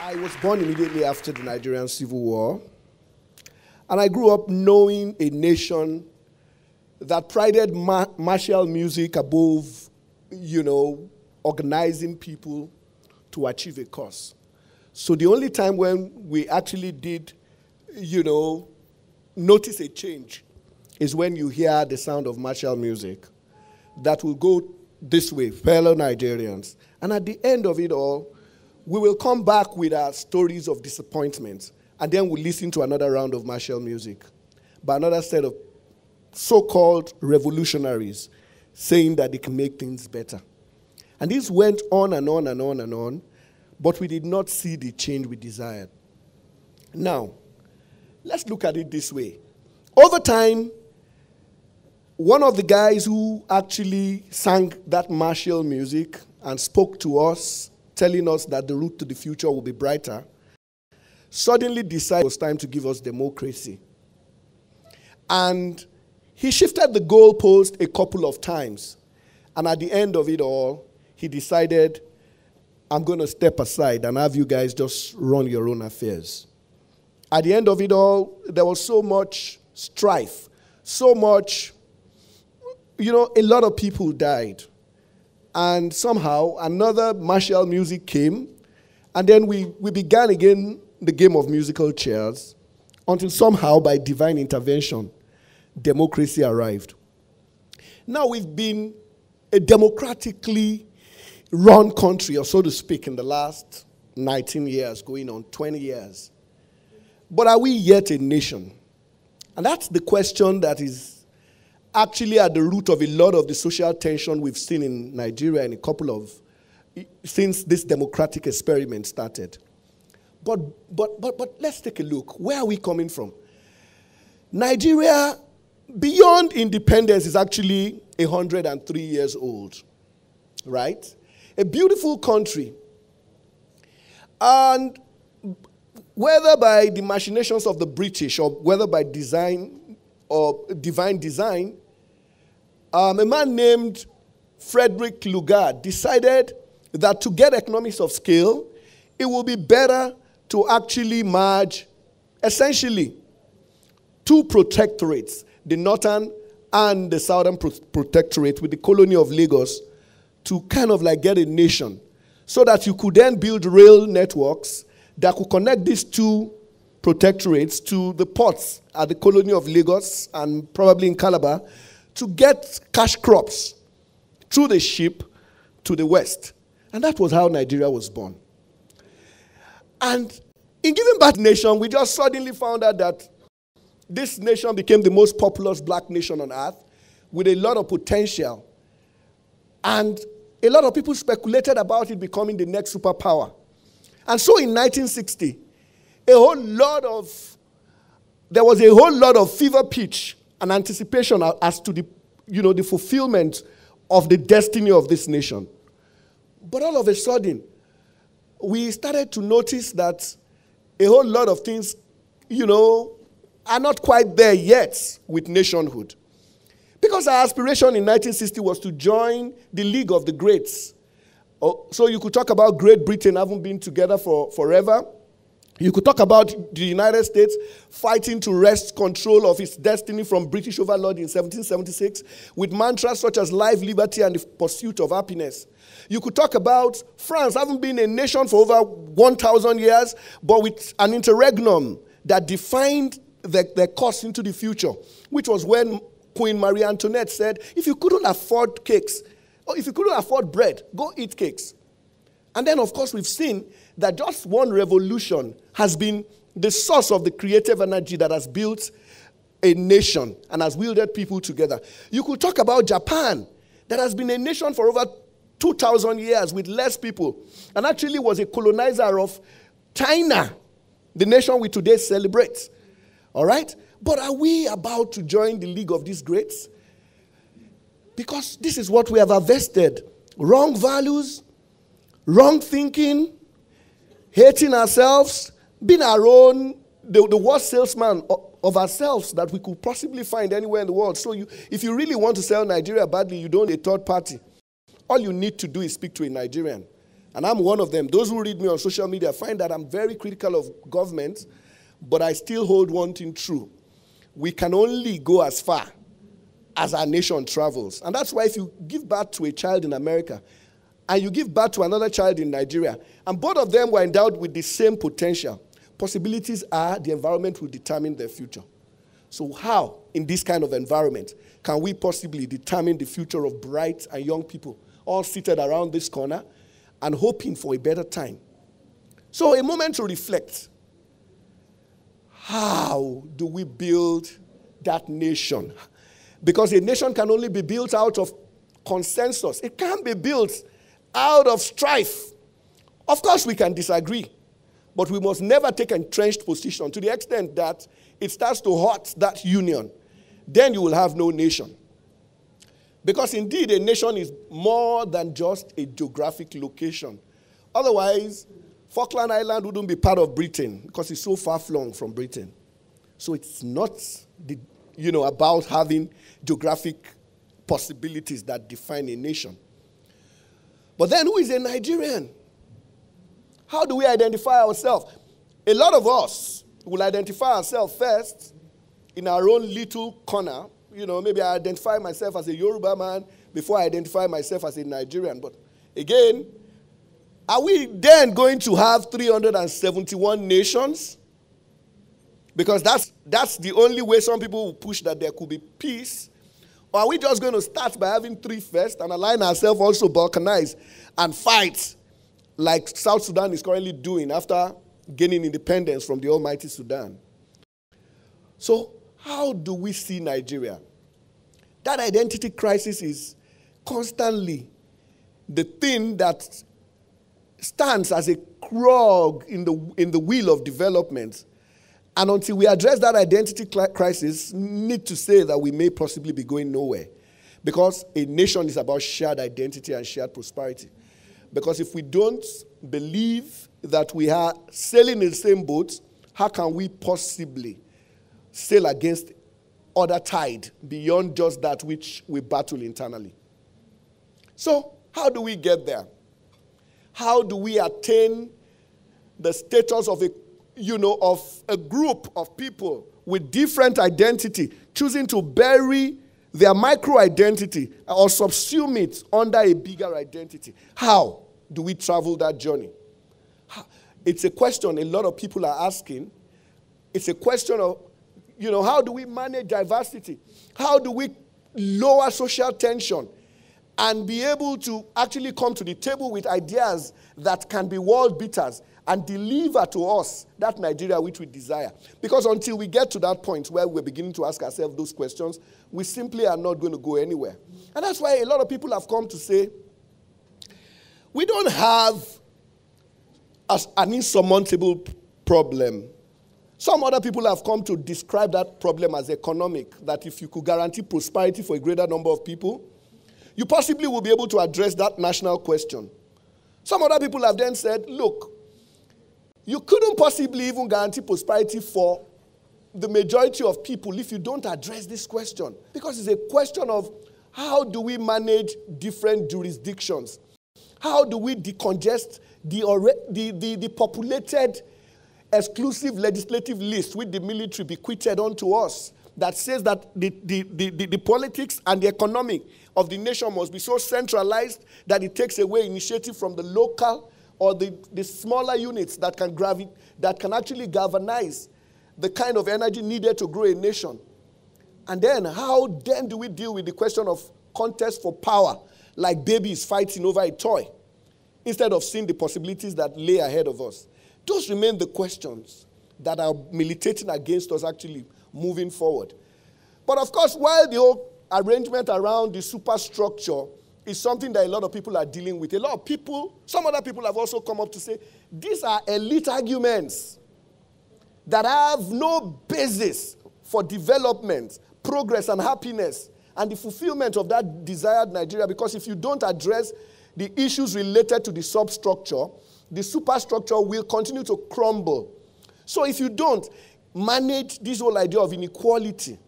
I was born immediately after the Nigerian Civil War, and I grew up knowing a nation that prided martial music above, organizing people to achieve a cause. So the only time when we actually did, notice a change is when you hear the sound of martial music that will go this way, fellow Nigerians. And at the end of it all, we will come back with our stories of disappointment, and then we'll listen to another round of martial music by another set of so-called revolutionaries saying that they can make things better. And this went on and on and on and on, but we did not see the change we desired. Now, let's look at it this way. Over time, one of the guys who actually sang that martial music and spoke to us, telling us that the route to the future will be brighter, suddenly decided it was time to give us democracy. And he shifted the goalpost a couple of times. And at the end of it all, he decided, I'm going to step aside and have you guys just run your own affairs. At the end of it all, there was so much strife, so much, a lot of people died. And somehow another martial music came, and then we began again the game of musical chairs until somehow by divine intervention, democracy arrived. Now we've been a democratically run country, or so to speak, in the last 19 years, going on 20 years. But are we yet a nation? And that's the question that is actually at the root of a lot of the social tension we've seen in Nigeria in since this democratic experiment started. But let's take a look. Where are we coming from? Nigeria, beyond independence, is actually 103 years old, right? A beautiful country. And whether by the machinations of the British or whether by design or divine design, a man named Frederick Lugard decided that to get economies of scale, it would be better to actually merge, essentially, two protectorates, the northern and the southern protectorate with the colony of Lagos, to kind of like get a nation, so that you could then build rail networks that could connect these two protectorates to the ports at the colony of Lagos and probably in Calabar, to get cash crops through the ship to the west. And that was how Nigeria was born. And in giving birth to the nation, we just suddenly found out that this nation became the most populous black nation on earth with a lot of potential. And a lot of people speculated about it becoming the next superpower. And so in 1960, there was a whole lot of fever pitch and anticipation as to the fulfillment of the destiny of this nation. But all of a sudden, we started to notice that a whole lot of things, are not quite there yet with nationhood. Because our aspiration in 1960 was to join the League of the Greats. So you could talk about Great Britain having been together forever. You could talk about the United States fighting to wrest control of its destiny from British overlord in 1776 with mantras such as life, liberty, and the pursuit of happiness. You could talk about France having been a nation for over 1,000 years, but with an interregnum that defined their course into the future, which was when Queen Marie Antoinette said, if you couldn't afford cakes, or if you couldn't afford bread, go eat cakes. And then, of course, we've seen that just one revolution has been the source of the creative energy that has built a nation and has wielded people together. You could talk about Japan, that has been a nation for over 2,000 years with less people, and actually was a colonizer of China, the nation we today celebrate. All right? But are we about to join the League of these greats? Because this is what we have harvested. Wrong values, wrong thinking, hating ourselves, being our own, the worst salesman of ourselves that we could possibly find anywhere in the world. So if you really want to sell Nigeria badly, you don't need a third party. All you need to do is speak to a Nigerian. And I'm one of them. Those who read me on social media find that I'm very critical of government, but I still hold one thing true. We can only go as far as our nation travels. And that's why if you give birth to a child in America and you give birth to another child in Nigeria, and both of them were endowed with the same potential, possibilities are the environment will determine their future. So how, in this kind of environment, can we possibly determine the future of bright and young people all seated around this corner and hoping for a better time? So a moment to reflect. How do we build that nation? Because a nation can only be built out of consensus. It can't be built out of strife. Of course, we can disagree, but we must never take entrenched position to the extent that it starts to hurt that union. Then you will have no nation. Because indeed, a nation is more than just a geographic location. Otherwise, Falkland Island wouldn't be part of Britain because it's so far-flung from Britain. So it's not about having geographic possibilities that define a nation. But then who is a Nigerian? How do we identify ourselves? A lot of us will identify ourselves first in our own little corner. Maybe I identify myself as a Yoruba man before I identify myself as a Nigerian. But again, are we then going to have 371 nations? Because that's the only way some people will push that there could be peace. Or are we just going to start by having 3 first and align ourselves also balkanize and fight like South Sudan is currently doing after gaining independence from the almighty Sudan? So how do we see Nigeria? That identity crisis is constantly the thing that stands as a clog in the wheel of development. And until we address that identity crisis, need to say that we may possibly be going nowhere. Because a nation is about shared identity and shared prosperity. Because if we don't believe that we are sailing in the same boat, how can we possibly sail against other tide beyond just that which we battle internally? So, how do we get there? How do we attain the status of a group of people with different identity, choosing to bury their micro-identity or subsume it under a bigger identity? How do we travel that journey? It's a question a lot of people are asking. It's a question of, how do we manage diversity? How do we lower social tension and be able to actually come to the table with ideas that can be world beaters and deliver to us that Nigeria which we desire? Because until we get to that point where we're beginning to ask ourselves those questions, we simply are not going to go anywhere. And that's why a lot of people have come to say, we don't have an insurmountable problem. Some other people have come to describe that problem as economic, that if you could guarantee prosperity for a greater number of people, you possibly will be able to address that national question. Some other people have then said, look, you couldn't possibly even guarantee prosperity for the majority of people if you don't address this question. Because it's a question of how do we manage different jurisdictions? How do we decongest the populated exclusive legislative list with the military bequeathed onto us that says that the politics and the economic of the nation must be so centralized that it takes away initiative from the local or the smaller units that can actually galvanize the kind of energy needed to grow a nation. And then how then do we deal with the question of contest for power, like babies fighting over a toy, instead of seeing the possibilities that lay ahead of us? Those remain the questions that are militating against us actually moving forward. But of course, while the whole arrangement around the superstructure is something that a lot of people are dealing with, a lot of people, some other people have also come up to say, these are elite arguments that have no basis for development, progress, and happiness, and the fulfillment of that desired Nigeria, because if you don't address the issues related to the substructure, the superstructure will continue to crumble. So if you don't manage this whole idea of inequality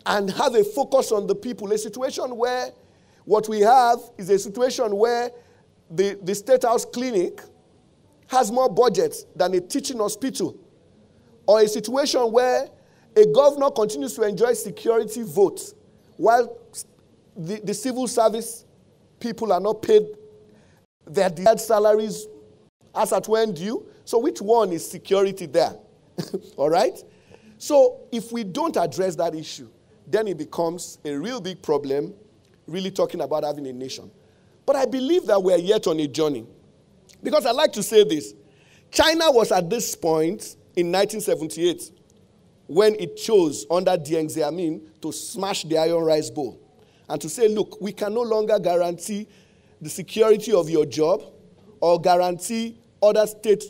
and have a focus on the people, a situation where what we have is a situation where the State House Clinic has more budget than a teaching hospital, or a situation where a governor continues to enjoy security votes while the civil service people are not paid their desired salaries as at when due. So which one is security there? All right? So if we don't address that issue, then it becomes a real big problem, really talking about having a nation. But I believe that we're yet on a journey. Because I like to say this. China was at this point in 1978 when it chose under Deng Xiaoping to smash the iron rice bowl and to say, look, we can no longer guarantee the security of your job or guarantee other state,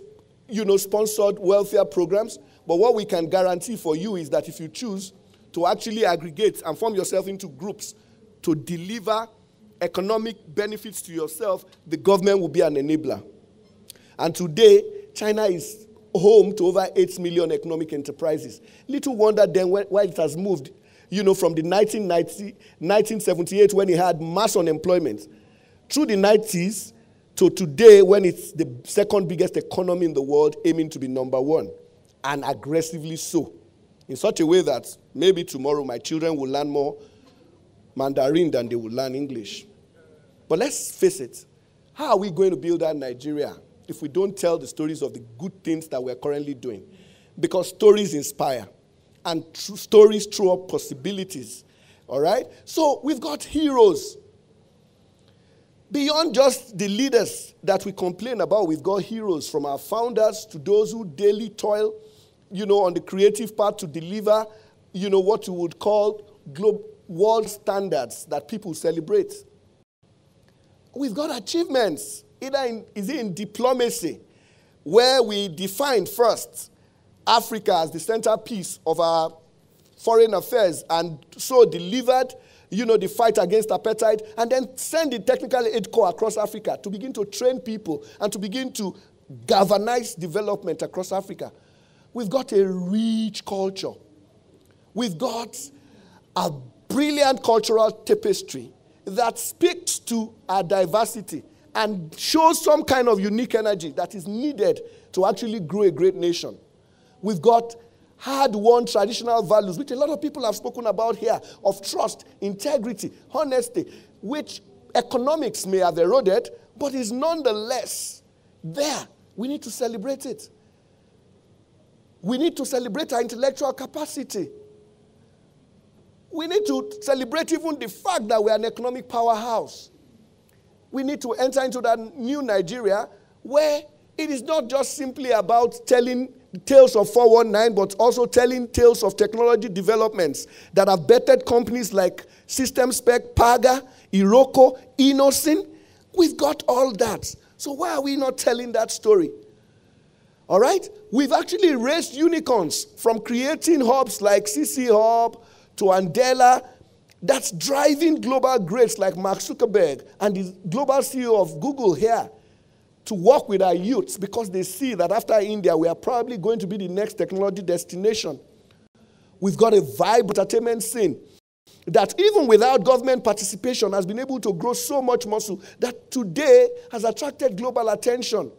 sponsored welfare programs. But what we can guarantee for you is that if you choose to actually aggregate and form yourself into groups to deliver economic benefits to yourself, the government will be an enabler. And today, China is home to over 8 million economic enterprises. Little wonder then why it has moved, from the 1978 when it had mass unemployment, through the 90s to today when it's the second biggest economy in the world, aiming to be number one, and aggressively so, in such a way that maybe tomorrow my children will learn more Mandarin than they will learn English. But let's face it, how are we going to build that Nigeria if we don't tell the stories of the good things that we're currently doing? Because stories inspire, and stories throw up possibilities, all right? So we've got heroes. Beyond just the leaders that we complain about, we've got heroes, from our founders to those who daily toil, on the creative part to deliver, what you would call world standards that people celebrate. We've got achievements. Is it in diplomacy, where we defined first Africa as the centerpiece of our foreign affairs and so delivered, the fight against apartheid, and then send the technical aid corps across Africa to begin to train people and to begin to galvanize development across Africa. We've got a rich culture. We've got a brilliant cultural tapestry that speaks to our diversity and shows some kind of unique energy that is needed to actually grow a great nation. We've got hard-won traditional values, which a lot of people have spoken about here, of trust, integrity, honesty, which economics may have eroded, but is nonetheless there. We need to celebrate it. We need to celebrate our intellectual capacity. We need to celebrate even the fact that we are an economic powerhouse. We need to enter into that new Nigeria where it is not just simply about telling tales of 419, but also telling tales of technology developments that have bettered companies like System Spec, Paga, Iroko, Inosin. We've got all that. So why are we not telling that story? All right? We've actually raised unicorns from creating hubs like CC Hub to Andela, that's driving global greats like Mark Zuckerberg and the global CEO of Google here to work with our youths, because they see that after India, we are probably going to be the next technology destination. We've got a vibrant entertainment scene that even without government participation has been able to grow so much muscle that today has attracted global attention,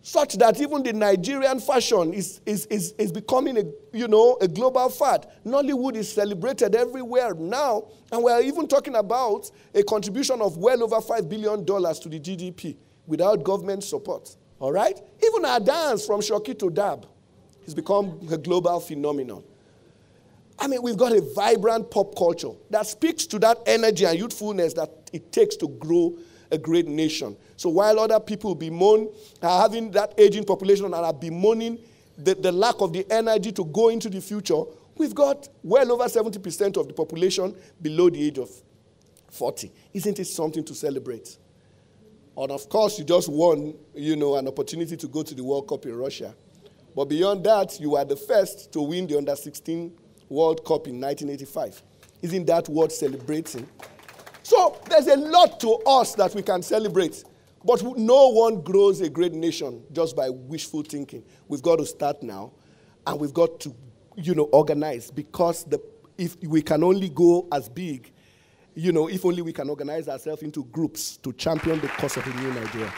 such that even the Nigerian fashion is becoming a global fad. Nollywood is celebrated everywhere now, and we're even talking about a contribution of well over $5 billion to the GDP without government support. All right? Even our dance from Shoki to Dab has become a global phenomenon. I mean, we've got a vibrant pop culture that speaks to that energy and youthfulness that it takes to grow a great nation. So while other people bemoan having that aging population and are bemoaning the lack of the energy to go into the future, we've got well over 70% of the population below the age of 40. Isn't it something to celebrate? And of course, you just won, an opportunity to go to the World Cup in Russia. But beyond that, you were the first to win the Under-16 World Cup in 1985. Isn't that worth celebrating? So there's a lot to us that we can celebrate. But no one grows a great nation just by wishful thinking. We've got to start now, and we've got to, organize, because if we can only go as big, if only we can organize ourselves into groups to champion the cause of a new Nigeria.